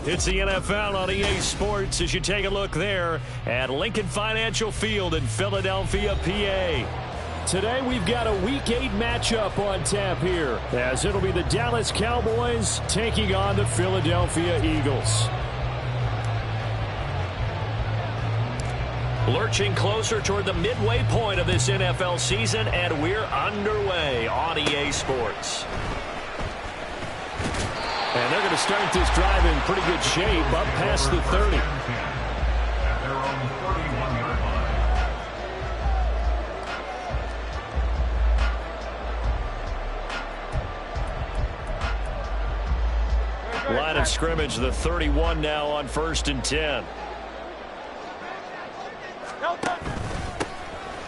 It's the NFL on EA Sports as you take a look there at Lincoln Financial Field in Philadelphia, PA. Today we've got a Week 8 matchup on tap here, as it'll be the Dallas Cowboys taking on the Philadelphia Eagles. Lurching closer toward the midway point of this NFL season, and we're underway on EA Sports. And they're going to start this drive in pretty good shape, up past the 30. Line of scrimmage, the 31 now on 1st and 10.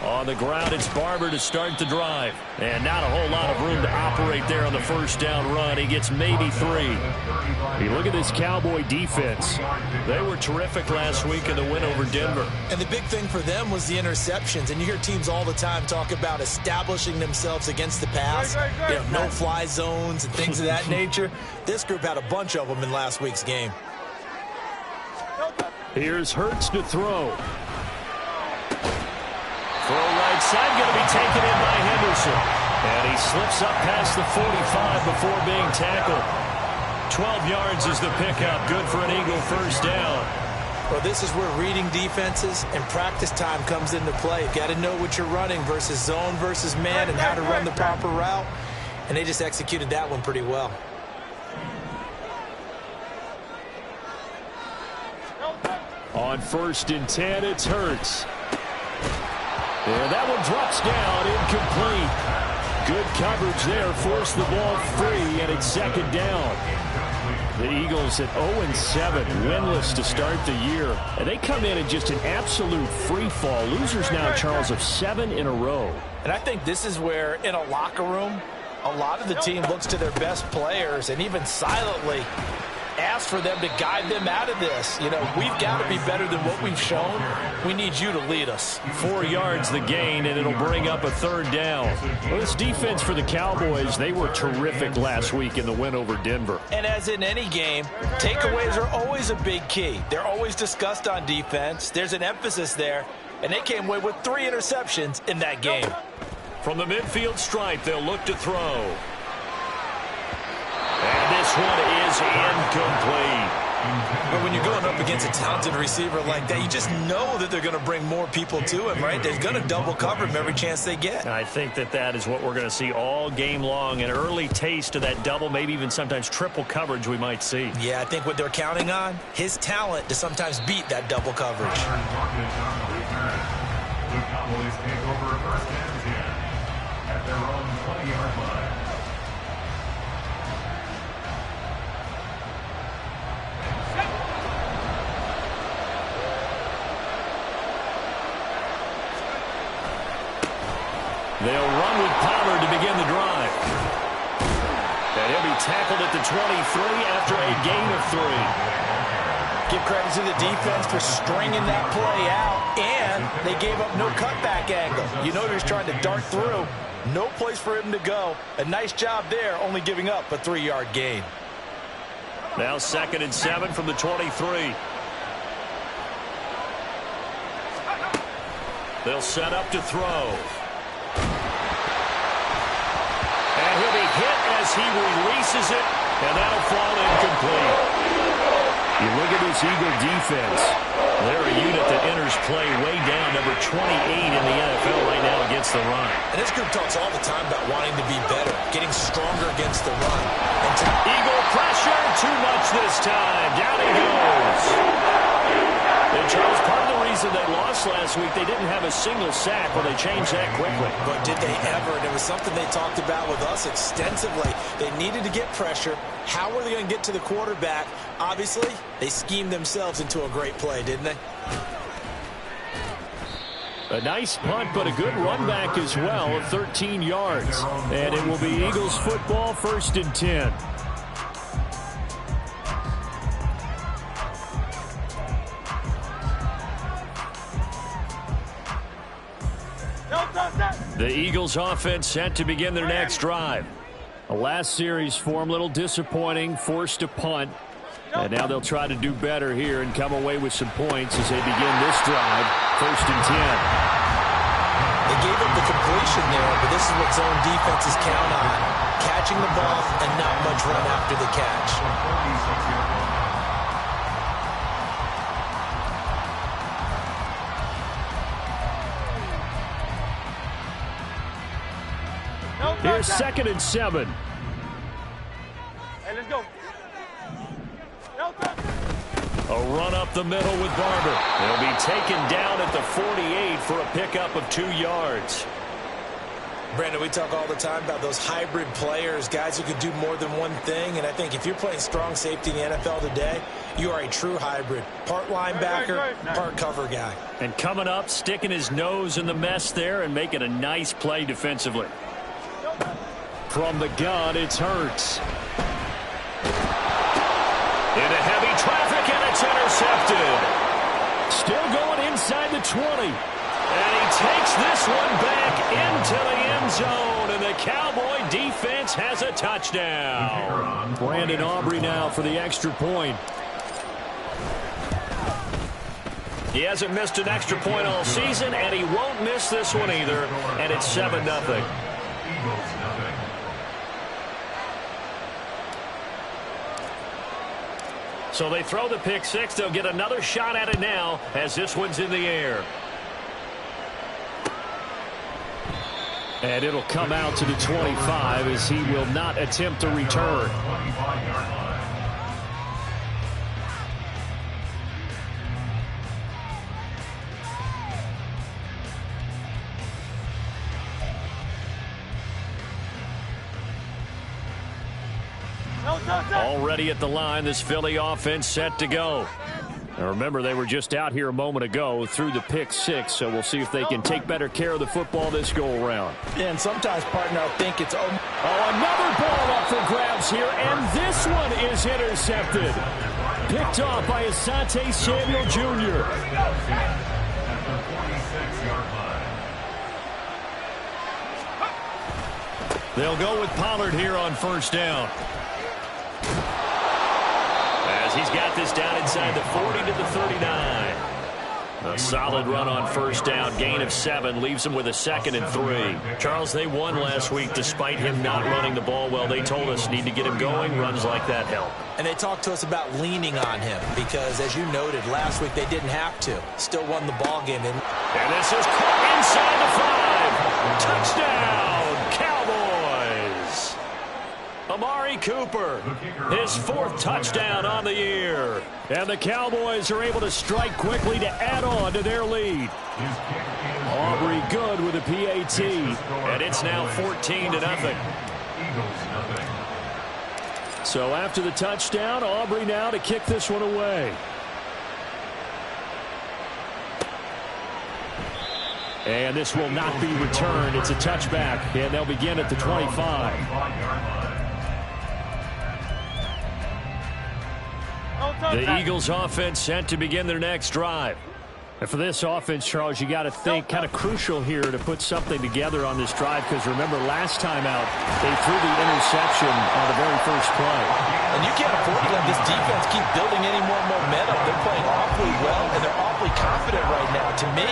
On the ground, it's Barber to start the drive. And not a whole lot of room to operate there on the first down run. He gets maybe 3. You look at this Cowboy defense. They were terrific last week in the win over Denver. And the big thing for them was the interceptions. And you hear teams all the time talk about establishing themselves against the pass. You know, no-fly zones and things of that nature. This group had a bunch of them in last week's game. Here's Hurts to throw. Throw right side, going to be taken in by Henderson. And he slips up past the 45 before being tackled. 12 yards is the pickup. Good for an Eagle first down. Well, this is where reading defenses and practice time comes into play. You've got to know what you're running versus zone versus man and how to run the proper route. And they just executed that one pretty well. On 1st and 10, it's Hurts. And that one drops down, incomplete. Good coverage there, forced the ball free, and it's 2nd down. The Eagles at 0-7, winless to start the year. And they come in just an absolute free fall. Losers now, Charles, of 7 in a row. And I think this is where, in a locker room, a lot of the team looks to their best players and even silently ask for them to guide them out of this. You know, we've got to be better than what we've shown. We need you to lead us. 4 yards the gain, and it'll bring up a 3rd down. Well, this defense for the Cowboys, they were terrific last week in the win over Denver. And as in any game, takeaways are always a big key. They're always discussed on defense. There's an emphasis there, and they came away with 3 interceptions in that game. From the midfield stripe, they'll look to throw. And this one is incomplete. But when you're going up against a talented receiver like that, you just know that they're going to bring more people to him, right? They're going to double cover him every chance they get. I think that is what we're going to see all game long. An early taste of that double, maybe even sometimes triple coverage we might see. Yeah, I think what they're counting on, his talent to sometimes beat that double coverage. The Cowboys take over 1st and 10 at their own 20-yard line. They'll run with Pollard to begin the drive. And he'll be tackled at the 23 after a gain of 3. Give credit to the defense for stringing that play out, and they gave up no cutback angle. You know he was trying to dart through. No place for him to go. A nice job there, only giving up a 3-yard gain. Now 2nd and 7 from the 23. They'll set up to throw. And he'll be hit as he releases it, and that'll fall incomplete. You look at this Eagle defense. They're a unit that enters play way down, number 28 in the NFL right now against the run. And this group talks all the time about wanting to be better, getting stronger against the run. Eagle pressure, too much this time. Down he goes. And Charles, part of the reason they lost last week, they didn't have a single sack. Well, they changed that quickly. But did they ever? And it was something they talked about with us extensively. They needed to get pressure. How were they going to get to the quarterback? Obviously, they schemed themselves into a great play, didn't they? A nice punt, but a good run back as well of 13 yards. And it will be Eagles football, 1st and 10. The Eagles offense set to begin their next drive. The last series for them, a little disappointing, forced to punt. And now they'll try to do better here and come away with some points as they begin this drive. 1st and 10. They gave up the completion there, but this is what zone defenses count on. Catching the ball and not much run after the catch. Here's 2nd and 7. Hey, let's go. A run up the middle with Barber. He'll be taken down at the 48 for a pickup of 2 yards. Brandon, we talk all the time about those hybrid players, guys who can do more than one thing. And I think if you're playing strong safety in the NFL today, you are a true hybrid. Part linebacker, part cover guy. And coming up, sticking his nose in the mess there and making a nice play defensively. From the gun, it's Hurts. Into heavy traffic, and it's intercepted. Still going inside the 20. And he takes this one back into the end zone, and the Cowboy defense has a touchdown. Brandon Aubrey now for the extra point. He hasn't missed an extra point all season, and he won't miss this one either, and it's 7-0. So they throw the pick six. They'll get another shot at it now as this one's in the air. And it'll come out to the 25 as he will not attempt to return. Already at the line, this Philly offense set to go. Now remember, they were just out here a moment ago through the pick six, so we'll see if they can take better care of the football this go-around. And sometimes, partner, I think it's... Oh, another ball up for grabs here, and this one is intercepted. Picked off by Asante Samuel Jr. They'll go with Pollard here on 1st down. As he's got this down inside the 40 to the 39. A solid run on 1st down. Gain of 7 leaves him with a 2nd and 3. Charles, they won last week despite him not running the ball well. They told us need to get him going. Runs like that help. And they talked to us about leaning on him because, as you noted, last week they didn't have to. Still won the ball game. And this is caught inside the 5. Touchdown, Cowboys. Amari Cooper, his 4th touchdown on the year. And the Cowboys are able to strike quickly to add on to their lead. Aubrey good with a PAT. And it's now 14-0. So after the touchdown, Aubrey now to kick this one away. And this will not be returned. It's a touchback. And they'll begin at the 25. The Eagles offense set to begin their next drive. And for this offense, Charles, you got to think kind of crucial here to put something together on this drive because remember last time out they threw the interception on the very first play. And you can't afford to let this defense keep building any more momentum. They're playing awfully well and they're awfully confident right now. To me,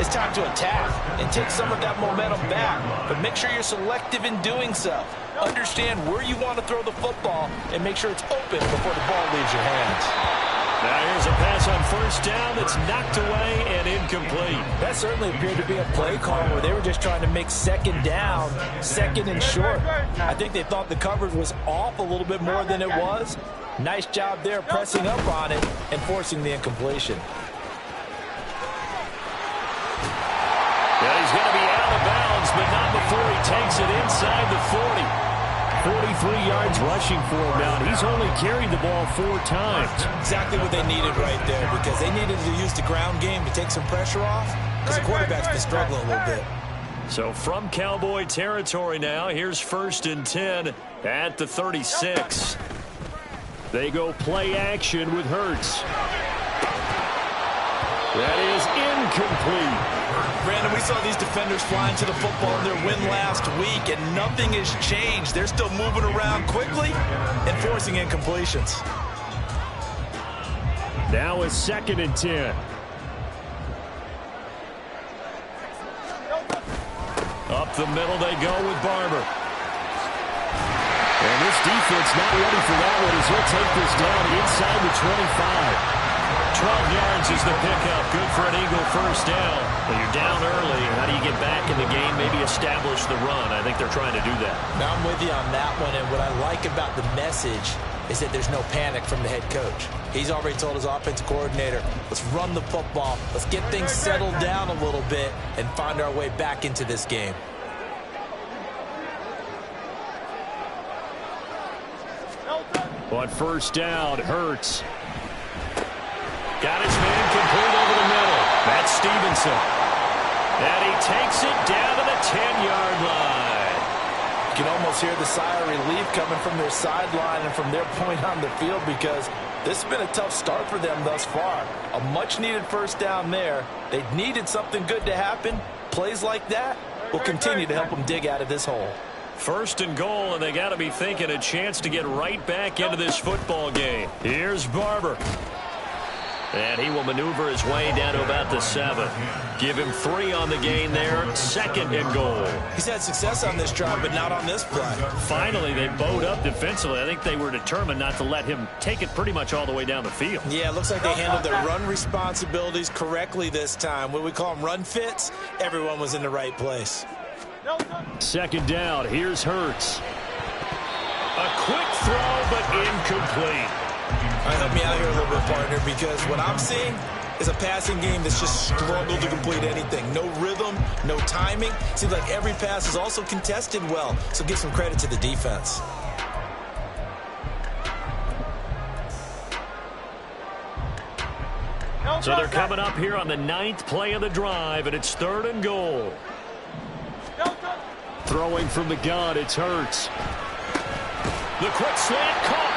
it's time to attack and take some of that momentum back. But make sure you're selective in doing so. Understand where you want to throw the football and make sure it's open before the ball leaves your hands. Now here's a pass on 1st down that's knocked away and incomplete. That certainly appeared to be a play call where they were just trying to make 2nd down, 2nd and short. I think they thought the coverage was off a little bit more than it was. Nice job there pressing up on it and forcing the incompletion. Yeah, he's going to be out of bounds, but not before he takes it inside the 40. 43 yards rushing for him now. He's only carried the ball 4 times. Exactly what they needed right there because they needed to use the ground game to take some pressure off because the quarterback's been struggling a little bit. So from Cowboy territory now, here's 1st and 10 at the 36. They go play action with Hurts. That is incomplete. Brandon, we saw these defenders flying to the football in their win last week, and nothing has changed. They're still moving around quickly and forcing incompletions. Now a 2nd and 10. Up the middle they go with Barber. And this defense not ready for that one as he'll take this down inside the 25. 12 yards is the pickup. Good for an Eagle first down. Well, you're down early. How do you get back in the game, maybe establish the run? I think they're trying to do that. Now I'm with you on that one, and what I like about the message is that there's no panic from the head coach. He's already told his offensive coordinator, let's run the football, let's get things settled down a little bit and find our way back into this game. On first down, Hurts. Got his man complete over the middle. That's Stevenson. And he takes it down to the 10-yard line. You can almost hear the sigh of relief coming from their sideline and from their point on the field because this has been a tough start for them thus far. A much-needed first down there. They needed something good to happen. Plays like that will continue to help them dig out of this hole. 1st and goal, and they got to be thinking a chance to get right back into this football game. Here's Barber. And he will maneuver his way down to about the 7. Give him 3 on the gain there. 2nd and goal. He's had success on this drive, but not on this play. Finally, they bowed up defensively. I think they were determined not to let him take it pretty much all the way down the field. Yeah, it looks like they handled their run responsibilities correctly this time. What we call them run fits, everyone was in the right place. 2nd down. Here's Hurts. A quick throw, but incomplete. All right, help me out here a little bit, partner, because what I'm seeing is a passing game that's just struggled to complete anything. No rhythm, no timing. Seems like every pass is also contested well, so give some credit to the defense. So they're coming up here on the 9th play of the drive, and it's 3rd and goal. Throwing from the gun, it's Hurts. The quick slant caught.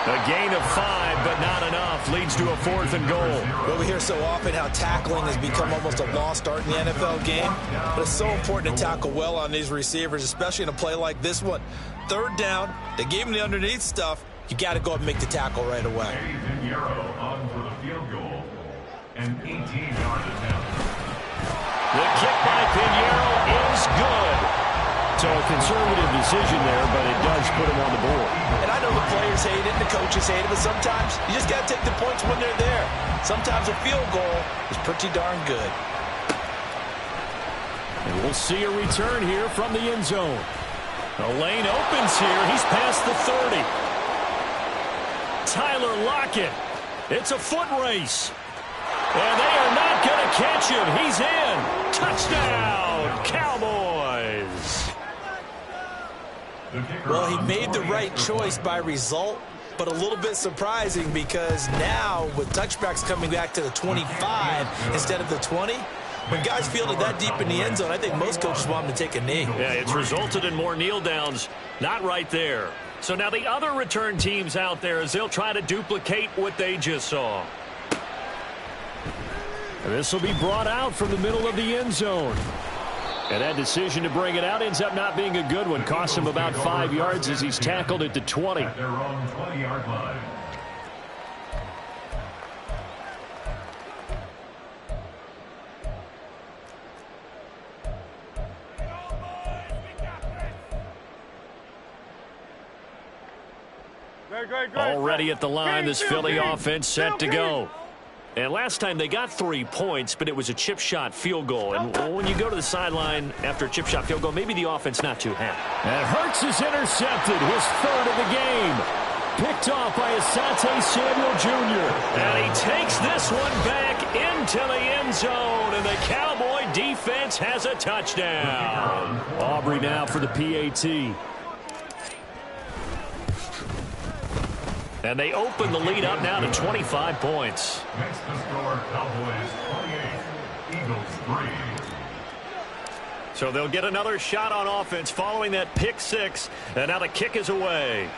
A gain of 5, but not enough. Leads to a 4th and goal. Well, we hear so often how tackling has become almost a lost art in the NFL game. But it's so important to tackle well on these receivers, especially in a play like this one. 3rd down, they gave him the underneath stuff. You got to go up and make the tackle right away. Pinheiro on for the field goal. An 18-yard attempt. The kick by Pinheiro is good. So a conservative decision there, but it does put him on the board. And I know the players hate it and the coaches hate it, but sometimes you just got to take the points when they're there. Sometimes a field goal is pretty darn good. And we'll see a return here from the end zone. The lane opens here. He's past the 30. Tyler Lockett. It's a foot race. And they are not going to catch him. He's in. Touchdown, Cowboys. Well, he made the right choice by result, but a little bit surprising because now with touchbacks coming back to the 25 instead of the 20, when guys fielded that deep in the end zone, I think most coaches want them to take a knee. Yeah, it's resulted in more kneel downs. Not right there. So now the other return teams out there as they'll try to duplicate what they just saw. And this will be brought out from the middle of the end zone. And that decision to bring it out ends up not being a good one. Costs him about 5 yards as he's tackled at the 20. At their own 20-yard line. Already at the line, this Philly offense set to go. And last time they got 3 points, but it was a chip shot field goal. And when you go to the sideline after a chip shot field goal, maybe the offense not too happy. And Hurts is intercepted, his 3rd of the game. Picked off by Asante Samuel Jr. And he takes this one back into the end zone. And the Cowboy defense has a touchdown. Aubrey now for the PAT. And they open the lead up now to 25 points. Next to score, Cowboys 28, Eagles 3. So they'll get another shot on offense following that pick 6. And now the kick is away.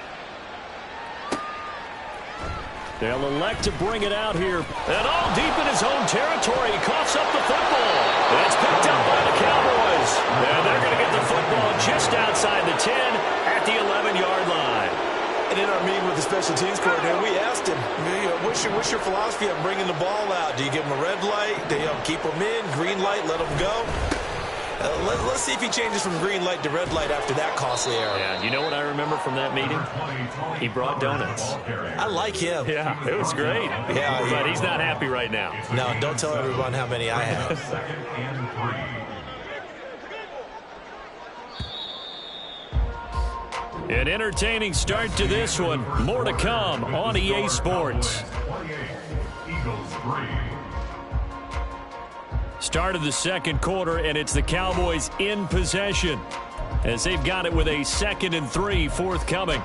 They'll elect to bring it out here. And all deep in his own territory. He coughs up the football. And it's picked up by the Cowboys. And they're going to get the football just outside the 10 at the 11-yard line. And it in our meeting with the special teams coordinator, we asked him, what's your philosophy on bringing the ball out? Do you give them a red light? Do you keep them in? Green light, let them go? Let's see if he changes from green light to red light after that costly error. Yeah, you know what I remember from that meeting? He brought donuts. I like him. Yeah, it was great. Yeah, but he's not happy right now. No, don't tell everyone how many I have. Second and 3. An entertaining start to this one. More to come on EA Sports. 28, Eagles 3. Start of the second quarter, and it's the Cowboys in possession as they've got it with a 2nd and 3 forthcoming.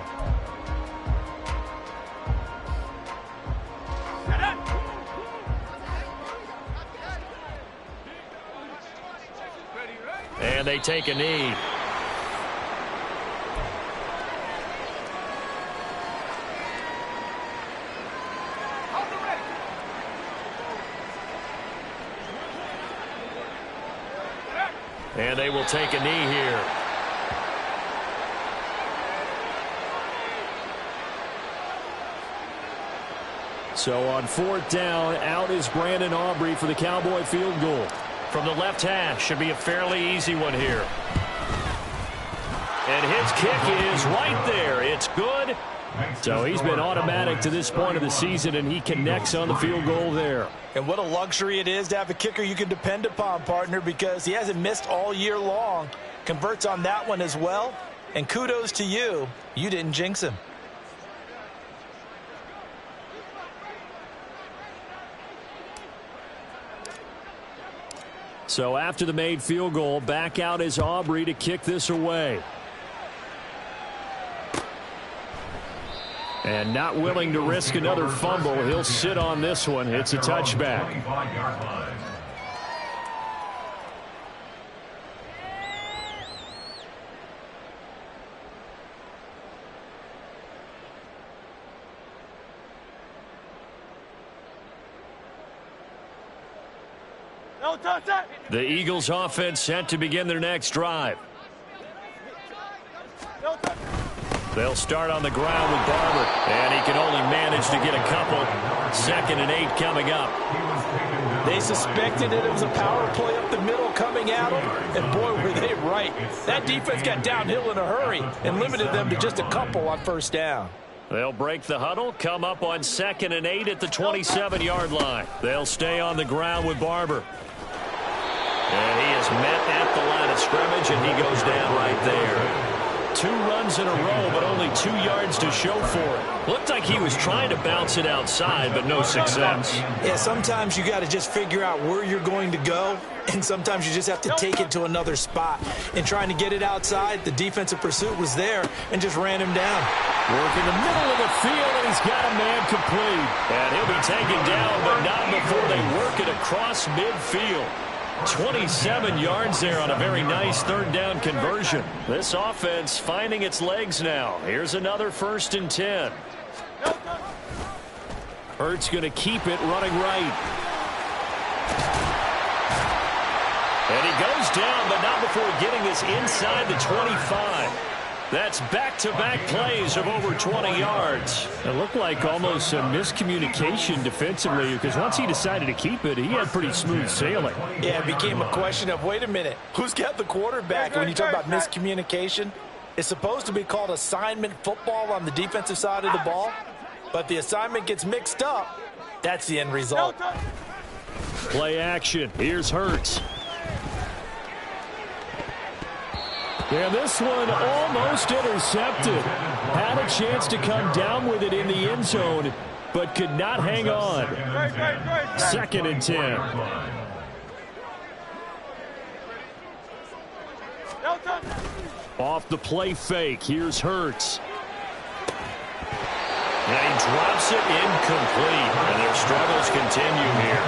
And they take a knee. And they will take a knee here. So on 4th down, out is Brandon Aubrey for the Cowboy field goal. From the left hash, should be a fairly easy one here. And his kick is right there. It's good. So he's been automatic to this point of the season, and he connects on the field goal there. And what a luxury it is to have a kicker you can depend upon, partner, because he hasn't missed all year long. Converts on that one as well. And kudos to you. You didn't jinx him. So after the made field goal, back out is Aubrey to kick this away. And not willing to risk another fumble. He'll sit on this one. It's a touchback. 25-yard line. The Eagles offense set to begin their next drive. They'll start on the ground with Barber, and he can only manage to get a couple. 2nd and 8 coming up. They suspected that it was a power play up the middle coming at them, and boy, were they right. That defense got downhill in a hurry and limited them to just a couple on 1st down. They'll break the huddle, come up on 2nd and 8 at the 27-yard line. They'll stay on the ground with Barber. And he is met at the line of scrimmage, and he goes down right there. 2 runs in a row, but only 2 yards to show for it. Looked like he was trying to bounce it outside, but no success. Yeah, sometimes you got to just figure out where you're going to go, and sometimes you just have to take it to another spot. In trying to get it outside, the defensive pursuit was there and just ran him down. Work in the middle of the field, and he's got a man complete. And he'll be taken down, but not before they work it across midfield. 27 yards there on a very nice 3rd down conversion. This offense finding its legs now. Here's another 1st and 10. Hurts going to keep it running right. And he goes down, but not before getting this inside the 25. That's back-to-back plays of over 20 yards. It looked like almost a miscommunication defensively, because once he decided to keep it, he had pretty smooth sailing. Yeah, it became a question of, wait a minute, who's got the quarterback? And when you talk about miscommunication, it's supposed to be called assignment football on the defensive side of the ball, but the assignment gets mixed up. That's the end result. Play action. Here's Hurts. And this one almost intercepted. Had a chance to come down with it in the end zone, but could not hang on. 2nd and 10. Off the play fake. Here's Hurts. And he drops it incomplete. And their struggles continue here.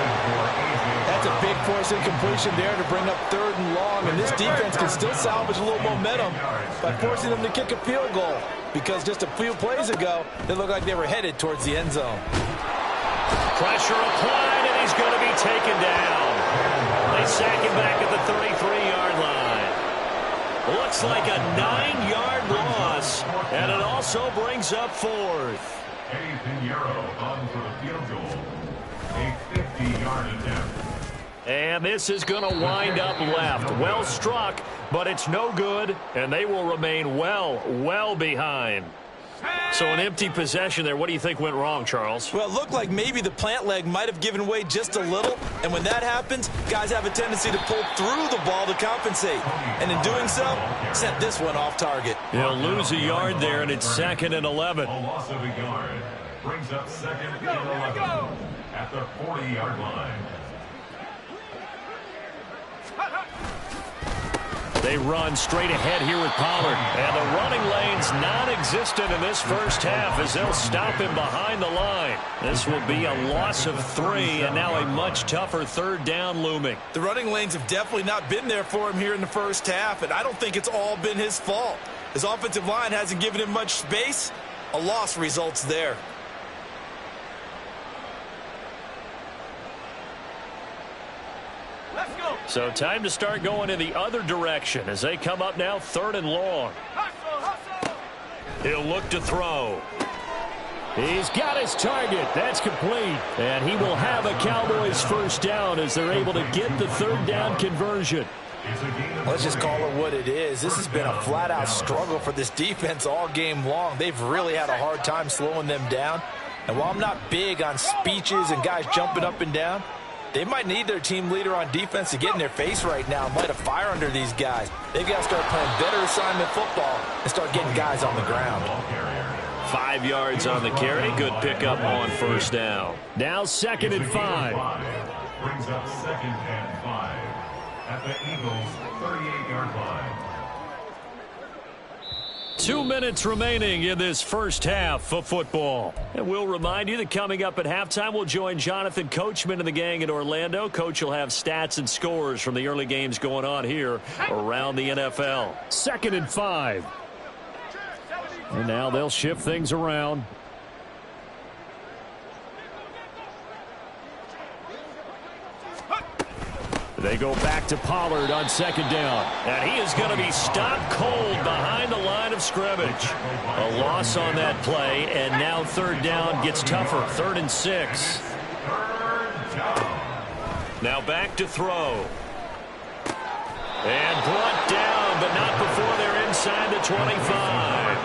That's a big force incompletion there to bring up 3rd and long, and this defense can still salvage a little momentum by forcing them to kick a field goal, because just a few plays ago, they looked like they were headed towards the end zone. Pressure applied, and he's going to be taken down. They sack him back at the 33-yard line. Looks like a 9-yard loss, and it also brings up fourth. Eddie Pinheiro on for the field goal. A 50-yard attempt. And this is going to wind up left. Well struck, but it's no good, and they will remain well behind. So an empty possession there. What do you think went wrong, Charles? Well, it looked like maybe the plant leg might have given way just a little, and when that happens, guys have a tendency to pull through the ball to compensate, and in doing so, sent this one off target. He'll lose a yard there, and it's 2nd and 11. A loss of a yard brings up 2nd and 11 at the 40-yard line. They run straight ahead here with Pollard. And the running lane's non-existent in this first half as they'll stop him behind the line. This will be a loss of 3, and now a much tougher 3rd down looming. The running lanes have definitely not been there for him here in the first half, and I don't think it's all been his fault. His offensive line hasn't given him much space. A loss results there. So time to start going in the other direction as they come up now 3rd and long. He'll look to throw. He's got his target. That's complete. And he will have a Cowboys first down as they're able to get the 3rd down conversion. Let's just call it what it is. This has been a flat-out struggle for this defense all game long. They've really had a hard time slowing them down. And while I'm not big on speeches and guys jumping up and down, they might need their team leader on defense to get in their face right now and light a fire under these guys. They've got to start playing better assignment football and start getting guys on the ground. 5 yards on the carry. Good pickup on first down. Now 2nd and 5. Brings up 2nd and 5 at the Eagles' 38-yard line. 2 minutes remaining in this first half of football. And we'll remind you that coming up at halftime, we'll join Jonathan Coachman and the gang in Orlando. Coach will have stats and scores from the early games going on here around the NFL. 2nd and 5. And now they'll shift things around. They go back to Pollard on 2nd down. And he is going to be stopped cold behind the line of scrimmage. A loss on that play, and now 3rd down gets tougher. 3rd and 6. Now back to throw. And brought down, but not before they're inside the 25.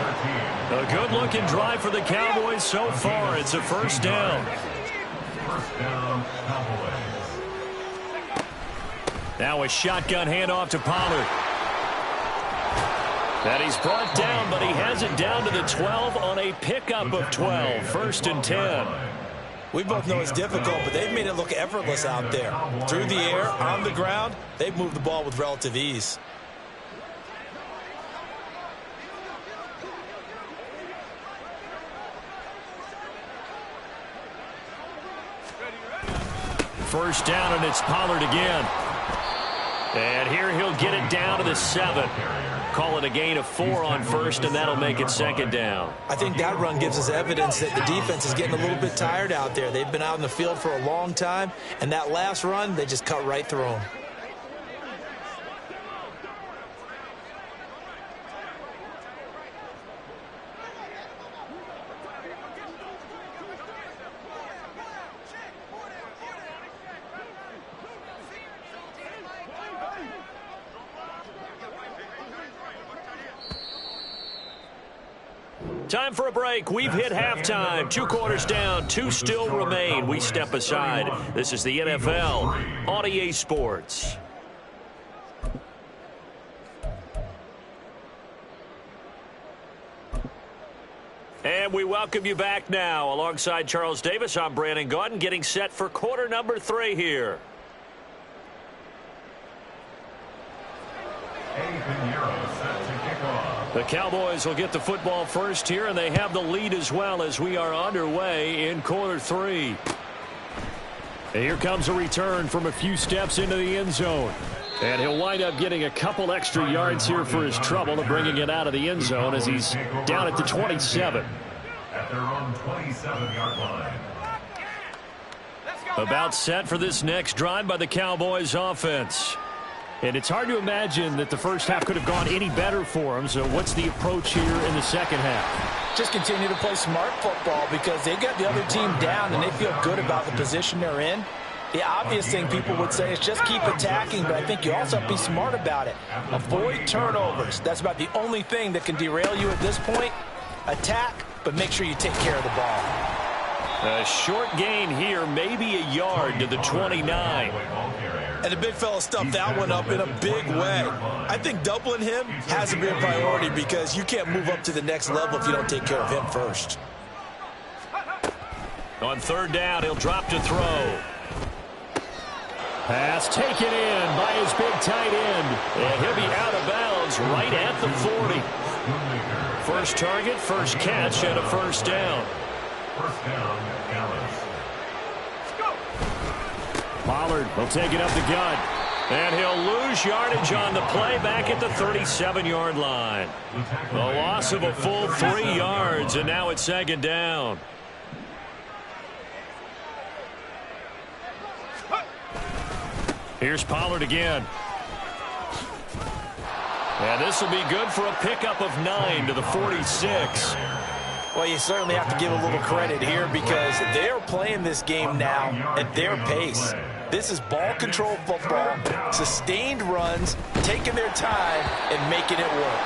A good-looking drive for the Cowboys so far. It's a first down. First down, Cowboys. Now a shotgun handoff to Pollard. And he's brought down, but he has it down to the 12 on a pickup of 12. 1st and 10. We both know it's difficult, but they've made it look effortless out there. Through the air, on the ground, they've moved the ball with relative ease. First down, and it's Pollard again. And here he'll get it down to the 7. Call it a gain of 4 on first, and that'll make it 2nd down. I think that run gives us evidence that the defense is getting a little bit tired out there. They've been out in the field for a long time, and that last run, they just cut right through them. Time for a break. We've hit halftime. 2 quarters down. 2 still remain. We step aside. This is the NFL on EA Sports. And we welcome you back now. Alongside Charles Davis, I'm Brandon Gaudin, getting set for quarter number 3 here. The Cowboys will get the football first here, and they have the lead as well as we are underway in quarter 3. And here comes a return from a few steps into the end zone. And he'll wind up getting a couple extra yards here for his trouble of bringing it out of the end zone as he's down at the 27. At their own 27-yard line. About set for this next drive by the Cowboys offense. And it's hard to imagine that the first half could have gone any better for them. So what's the approach here in the second half? Just continue to play smart football because they got the other team down and they feel good about the position they're in. The obvious thing people would say is just keep attacking, but I think you also have to be smart about it. Avoid turnovers. That's about the only thing that can derail you at this point. Attack, but make sure you take care of the ball. A short gain here, maybe a yard to the 29. And the big fella stuffed that one up in a big way. I think doubling him has to be a priority because you can't move up to the next level if you don't take care of him first. On third down, he'll drop to throw. Pass taken in by his big tight end. And he'll be out of bounds right at the 40. First target, first catch, and a first down. First down, Dallas. Pollard will take it up the gut. And he'll lose yardage on the play back at the 37-yard line. The loss of a full 3 yards, and now it's second down. Here's Pollard again. And this will be good for a pickup of 9 to the 46. Well, you certainly have to give a little credit here because they're playing this game now at their pace. This is ball control football, sustained runs, taking their time and making it work.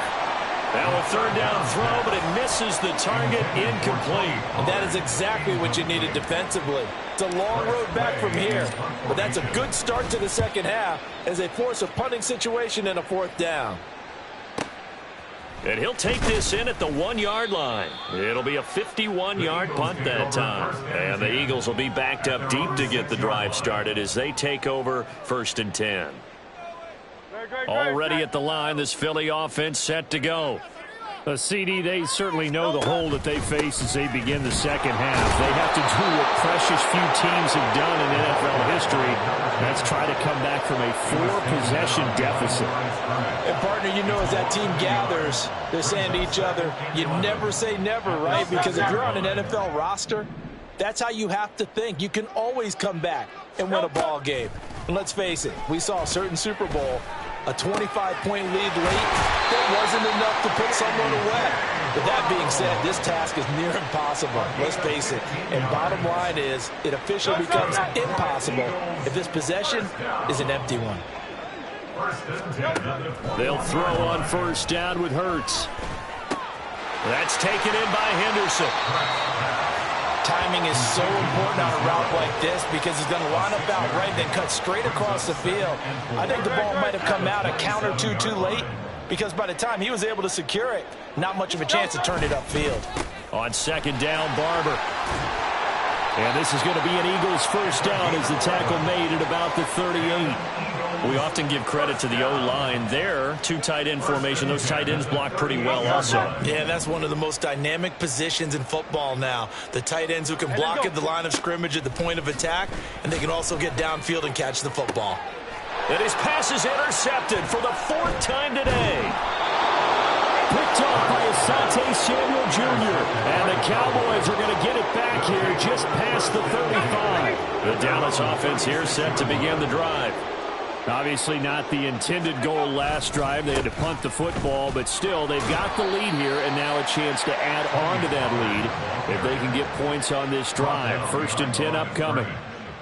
Now a third down throw, but it misses the target, incomplete. And that is exactly what you needed defensively. It's a long road back from here, but that's a good start to the second half as they force a punting situation and a fourth down. And he'll take this in at the 1-yard line. It'll be a 51-yard punt that time. And the Eagles will be backed up deep to get the drive started as they take over first and 10. Already at the line, this Philly offense set to go. CD, they certainly know the hole that they face as they begin the second half. They have to do what precious few teams have done in NFL history. That's try to come back from a 4-possession deficit. And, partner, you know as that team gathers, they're saying to each other, you never say never, right? Because if you're on an NFL roster, that's how you have to think. You can always come back and win a ball game. And let's face it, we saw a certain Super Bowl, a 25-point lead late, that wasn't enough to put someone away. But that being said, this task is near impossible. Let's face it. And bottom line is, it officially becomes impossible if this possession is an empty one. They'll throw on first down with Hurts. That's taken in by Henderson. Timing is so important on a route like this because he's going to line up out right, then cut straight across the field. I think the ball might have come out a count or two too late because by the time he was able to secure it, not much of a chance to turn it upfield. On second down, Barber. And this is going to be an Eagles first down as the tackle made at about the 38. We often give credit to the O-line there. 2 tight end formation. Those tight ends block pretty well also. Yeah, that's one of the most dynamic positions in football now. The tight ends who can block at the line of scrimmage at the point of attack, and they can also get downfield and catch the football. And his pass is intercepted for the 4th time today. Picked off by Asante Samuel Jr. And the Cowboys are going to get it back here just past the 35. The Dallas offense here set to begin the drive. Obviously not the intended goal last drive. They had to punt the football, but still they've got the lead here and now a chance to add on to that lead if they can get points on this drive. First and 10 upcoming.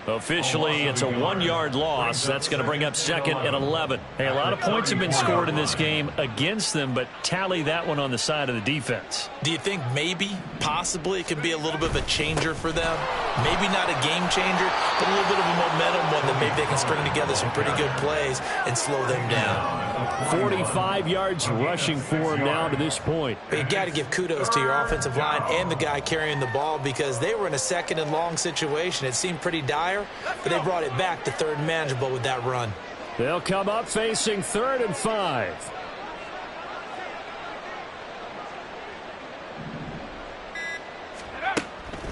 Officially, it's a 1-yard loss. That's going to bring up second and 11. Hey, a lot of points have been scored in this game against them, but tally that one on the side of the defense. Do you think maybe, possibly, it can be a little bit of a changer for them? Maybe not a game changer, but a little bit of a momentum one that maybe they can string together some pretty good plays and slow them down. 45 yards rushing for him now to this point. But you got to give kudos to your offensive line and the guy carrying the ball because they were in a second and long situation. It seemed pretty dire, but they brought it back to third and manageable with that run. They'll come up facing 3rd and 5.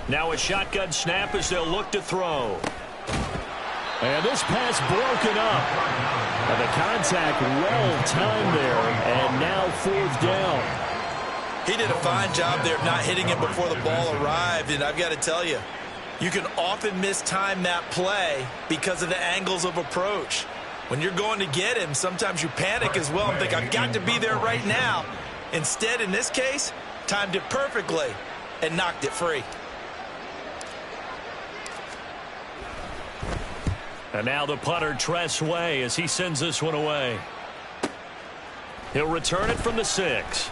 Now a shotgun snap as they'll look to throw. And this pass broken up. And the contact well timed there, and now 4th down. He did a fine job there of not hitting him before the ball arrived, and I've got to tell you, you can often mistime that play because of the angles of approach. When you're going to get him, sometimes you panic as well and think, I've got to be there right now. Instead, in this case, timed it perfectly and knocked it free. And now the punter, Tress Way, as he sends this one away. He'll return it from the 6.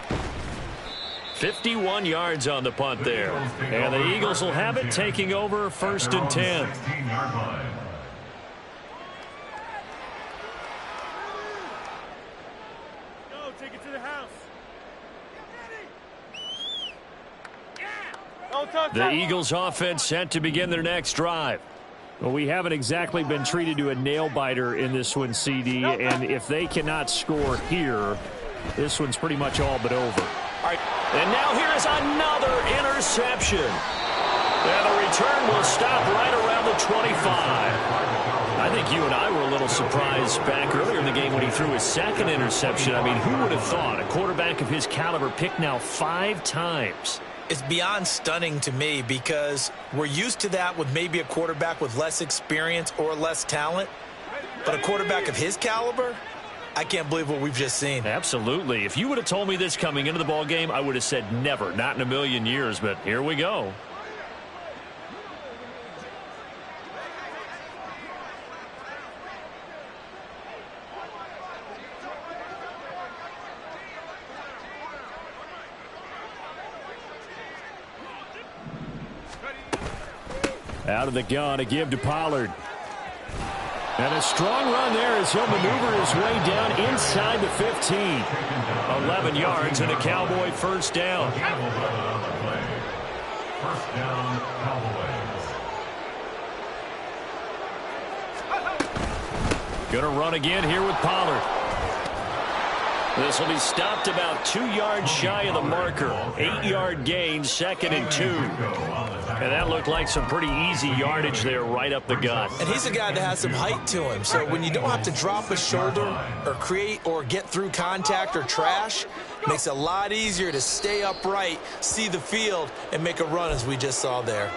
51 yards on the punt there. And the Eagles will have it, taking over 1st and 10. Take it to the house. The Eagles offense set to begin their next drive. Well, we haven't exactly been treated to a nail-biter in this one, CD, and if they cannot score here, this one's pretty much all but over. All right, and now here is another interception. And the return will stop right around the 25. I think you and I were a little surprised back earlier in the game when he threw his 2nd interception. I mean, who would have thought a quarterback of his caliber picked now 5 times? It's beyond stunning to me because we're used to that with maybe a quarterback with less experience or less talent. But a quarterback of his caliber, I can't believe what we've just seen. Absolutely. If you would have told me this coming into the ball game, I would have said never, not in a million years. But here we go. Out of the gun, a give to Pollard. And a strong run there as he'll maneuver his way down inside the 15. 11 yards and a Cowboy 1st down. First down, Cowboys. Going to run again here with Pollard. This will be stopped about 2 yards shy of the marker. 8-yard gain, 2nd and 2. And that looked like some pretty easy yardage there right up the gut. And he's a guy that has some height to him. So when you don't have to drop a shoulder or create or get through contact or trash, it makes it a lot easier to stay upright, see the field, and make a run as we just saw there.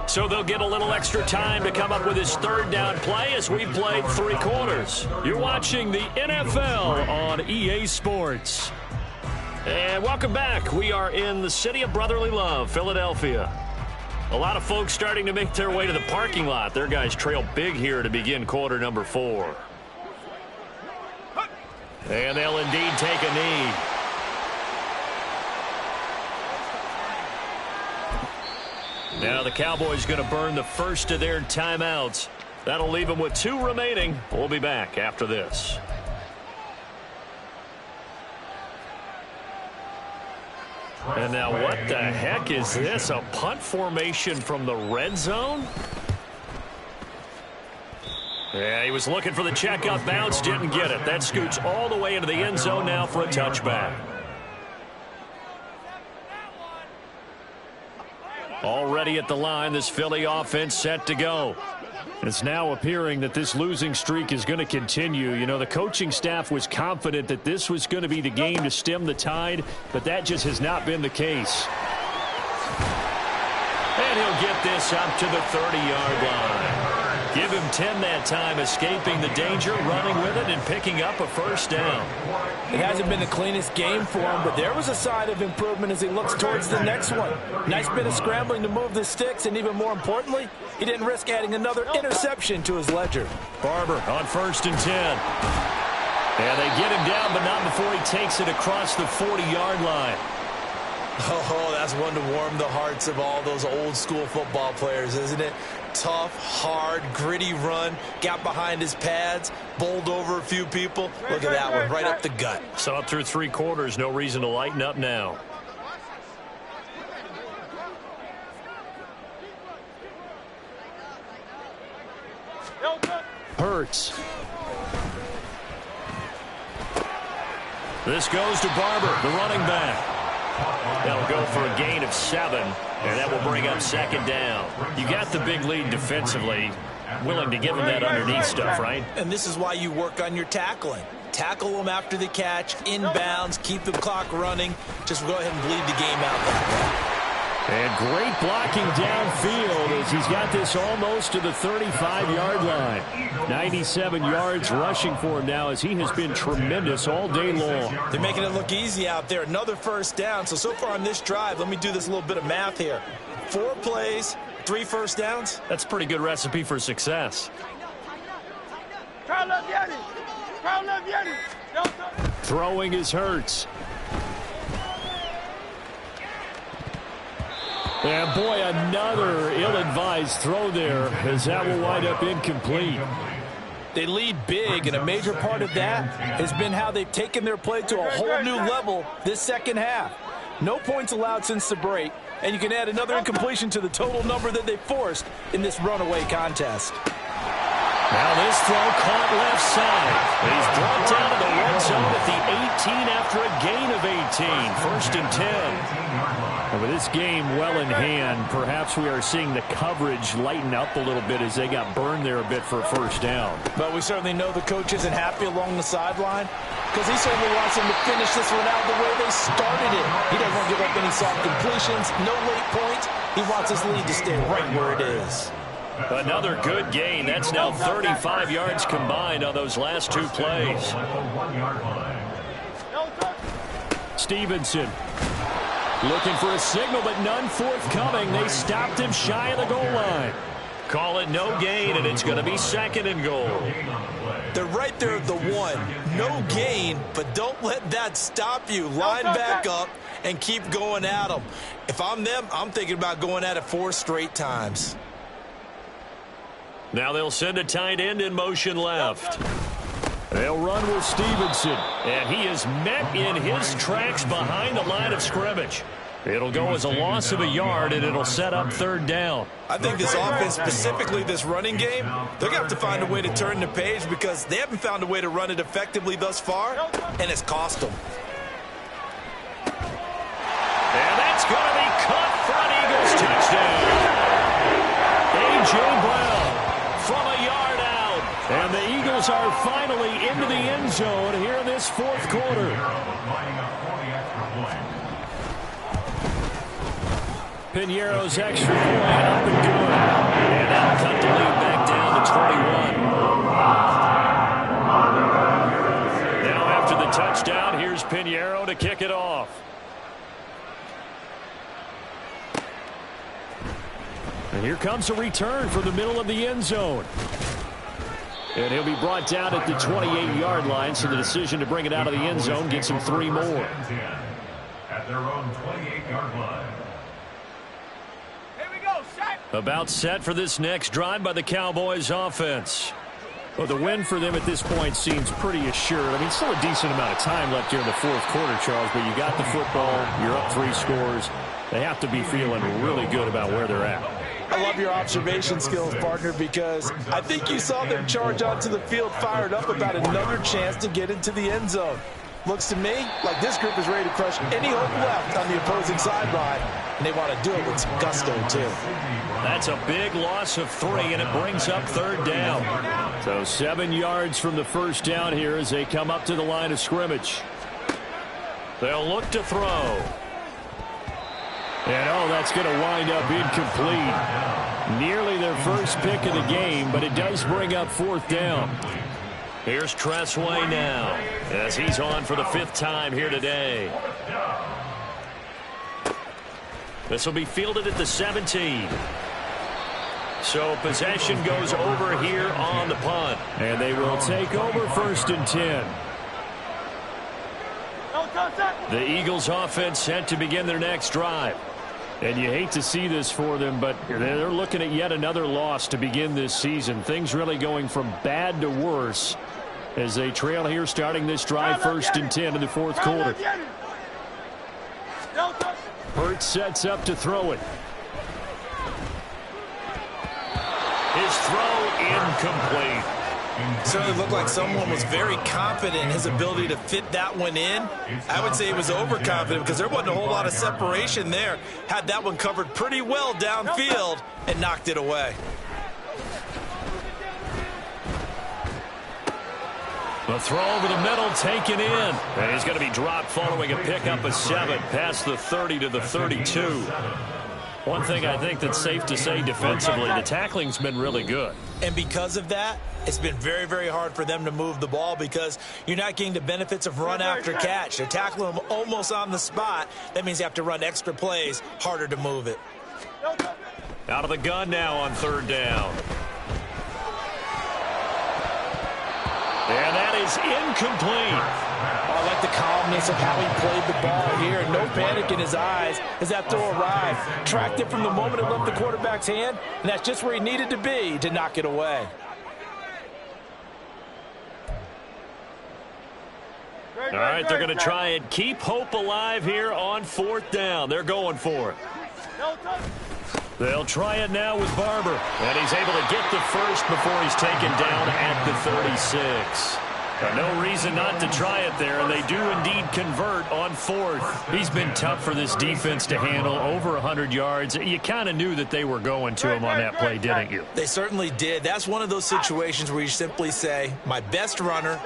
So they'll get a little extra time to come up with his 3rd down play as we played 3 quarters. You're watching the NFL on EA Sports. And welcome back. We are in the city of brotherly love, Philadelphia. A lot of folks starting to make their way to the parking lot. Their guys trail big here to begin quarter number 4. And they'll indeed take a knee. Now the Cowboys going to burn the first of their timeouts. That'll leave them with 2 remaining. We'll be back after this. And now what the heck is this? A punt formation from the red zone? Yeah, he was looking for the checkout bounce, didn't get it. That scoots all the way into the end zone now for a touchback. Already at the line, this Philly offense set to go. It's now appearing that this losing streak is going to continue. You know, the coaching staff was confident that this was going to be the game to stem the tide, but that just has not been the case. And he'll get this up to the 30-yard line. Give him 10 that time, escaping the danger, running with it, and picking up a 1st down. It hasn't been the cleanest game for him, but there was a sign of improvement as he looks towards the next one. Nice bit of scrambling to move the sticks, and even more importantly, he didn't risk adding another interception to his ledger. Barber on 1st and 10. And they get him down, but not before he takes it across the 40-yard line. Oh, that's one to warm the hearts of all those old-school football players, isn't it? Tough, hard, gritty run, got behind his pads, bowled over a few people. Look at that one, right up the gut. So up through 3 quarters, no reason to lighten up now. Hurts. This goes to Barber, the running back. That'll go for a gain of 7, and that will bring up 2nd down. You got the big lead defensively. Willing to give him that underneath stuff, right? And this is why you work on your tackling. tackle them after the catch, inbounds, keep the clock running. Just go ahead and bleed the game out that way. And great blocking downfield as he's got this almost to the 35-yard line. 97 yards rushing for him now as he has been tremendous all day long. They're making it look easy out there. Another first down. So far on this drive, let me do this little bit of math here. 4 plays, 3 first downs. That's a pretty good recipe for success. Throwing is Hurts. And boy, another ill-advised throw there as that will wind up incomplete. They lead big, and a major part of that has been how they've taken their play to a whole new level this second half. No points allowed since the break, and you can add another incompletion to the total number that they forced in this runaway contest. Now this throw caught left side. He's brought down to the red zone at the 18 after a gain of 18. First and 10. And with this game well in hand, perhaps we are seeing the coverage lighten up a little bit as they got burned there a bit for a first down. But we certainly know the coach isn't happy along the sideline because he certainly wants them to finish this one out the way they started it. He doesn't want to give up any soft completions, no late points. He wants his lead to stay right where it is. Another good gain. That's now 35 yards combined on those last 2 plays. Stevenson looking for a signal, but none forthcoming. They stopped him shy of the goal line. Call it no gain, and it's going to be 2nd and goal. They're right there at the 1. No gain, but don't let that stop you. Line back up and keep going at them. If I'm them, I'm thinking about going at it 4 straight times. Now they'll send a tight end in motion left. They'll run with Stevenson. And he is met in his tracks behind the line of scrimmage. It'll go as a loss of a yard, and it'll set up 3rd down. I think this offense, specifically this running game, they're going to have to find a way to turn the page because they haven't found a way to run it effectively thus far, and it's cost them. And that's going to be caught for an Eagles touchdown. A.J. Brown from a yard out. And the Eagles are finally into the end zone here in this 4th quarter. Piñeiro's extra point up and good. And that'll cut the lead back down to 21. Now after the touchdown, here's Piñeiro to kick it off. And here comes a return from the middle of the end zone. And he'll be brought down at the 28-yard line, so the decision to bring it out of the end zone gets him 3 more. At their own 28-yard line. About set for this next drive by the Cowboys offense. Well, the win for them at this point seems pretty assured. I mean, still a decent amount of time left here in the 4th quarter, Charles, but you got the football, you're up 3 scores. They have to be feeling really good about where they're at. I love your observation skills, partner, because I think you saw them charge onto the field fired up about another chance to get into the end zone. Looks to me like this group is ready to crush any hope left on the opposing sideline, and they want to do it with some gusto, too. That's a big loss of 3, and it brings up 3rd down. So 7 yards from the first down here as they come up to the line of scrimmage. They'll look to throw. And, oh, that's going to wind up incomplete. Nearly their first pick of the game, but it does bring up 4th down. Here's Tressway now as he's on for the 5th time here today. This will be fielded at the 17. So possession goes over here on the punt. And they will take over 1st and 10. The Eagles offense set to begin their next drive. And you hate to see this for them, but they're looking at yet another loss to begin this season. Things really going from bad to worse as they trail here starting this drive 1st and 10 in the 4th quarter. Hurts sets up to throw it. His throw incomplete. Certainly looked like someone was very confident in his ability to fit that one in. I would say he was overconfident because there wasn't a whole lot of separation there. Had that one covered pretty well downfield and knocked it away. The throw over the middle taken in. And he's going to be dropped following a pickup of 7 past the 30 to the 32. One thing I think that's safe to say defensively, the tackling's been really good. And because of that, it's been very, very hard for them to move the ball because you're not getting the benefits of run after catch. They're tackling them almost on the spot. That means you have to run extra plays, harder to move it. Out of the gun now on 3rd down. And that is incomplete. I like the calmness of how he played the ball here. No panic in his eyes as that throw arrived. Tracked it from the moment it left the quarterback's hand, and that's just where he needed to be to knock it away. All right, they're going to try and keep hope alive here on 4th down. They're going for it. They'll try it now with Barber. And he's able to get the first before he's taken down at the 36. No reason not to try it there, and they do indeed convert on 4th. He's been tough for this defense to handle, over 100 yards. You kind of knew that they were going to him on that play, didn't you? They certainly did. That's one of those situations where you simply say, my best runner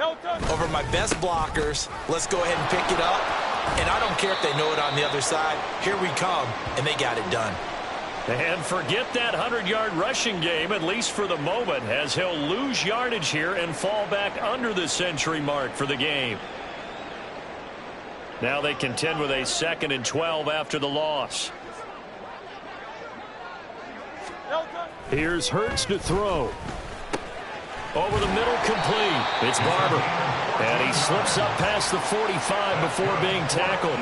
over my best blockers. Let's go ahead and pick it up. And I don't care if they know it on the other side. Here we come, and they got it done. And forget that 100-yard rushing game, at least for the moment, as he'll lose yardage here and fall back under the century mark for the game. Now they contend with a 2nd and 12 after the loss. Here's Hurts to throw. Over the middle, complete. It's Barber. And he slips up past the 45 before being tackled.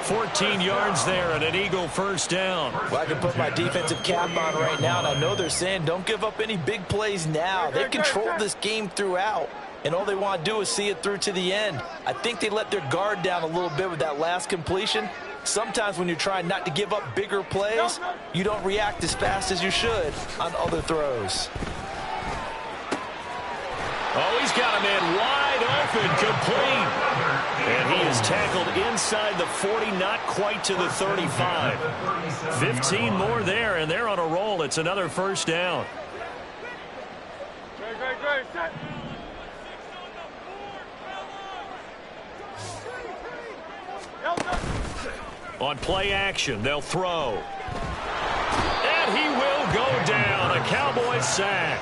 14 yards there and an Eagle first down. Well, I can put my defensive cap on right now, and I know they're saying don't give up any big plays now. They controlled this game throughout, and all they want to do is see it through to the end. I think they let their guard down a little bit with that last completion. Sometimes when you're trying not to give up bigger plays, you don't react as fast as you should on other throws. Oh, he's got a man wide open, complete. And he is tackled inside the 40, not quite to the 35. 15 more there, and they're on a roll. It's another first down. On play action, they'll throw. And he will go down. A Cowboys sack.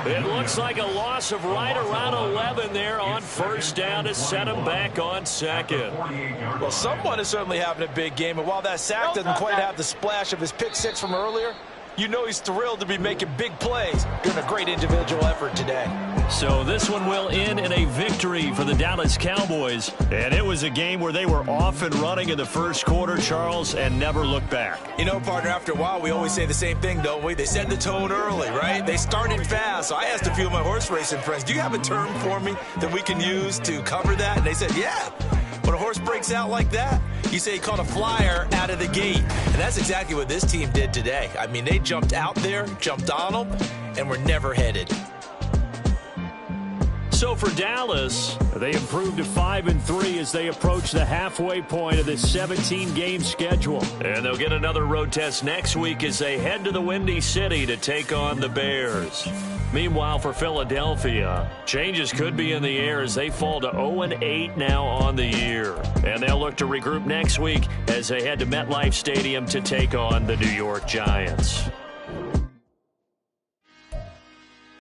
It looks like a loss of right around 11 there on first down to set him back on 2nd. Well, someone is certainly having a big game, and while that sack doesn't quite have the splash of his pick 6 from earlier, you know he's thrilled to be making big plays. Doing a great individual effort today. So this one will end in a victory for the Dallas Cowboys. And it was a game where they were off and running in the first quarter, Charles, and never looked back. You know, partner, after a while, we always say the same thing, don't we? They set the tone early, right? They started fast. So I asked a few of my horse racing friends, do you have a term for me that we can use to cover that? And they said, yeah. When a horse breaks out like that, you say he caught a flyer out of the gate. And that's exactly what this team did today. I mean, they jumped out there, jumped on them, and were never headed. So for Dallas, they improved to 5-3 as they approach the halfway point of this 17-game schedule. And they'll get another road test next week as they head to the Windy City to take on the Bears. Meanwhile, for Philadelphia, changes could be in the air as they fall to 0-8 now on the year. And they'll look to regroup next week as they head to MetLife Stadium to take on the New York Giants.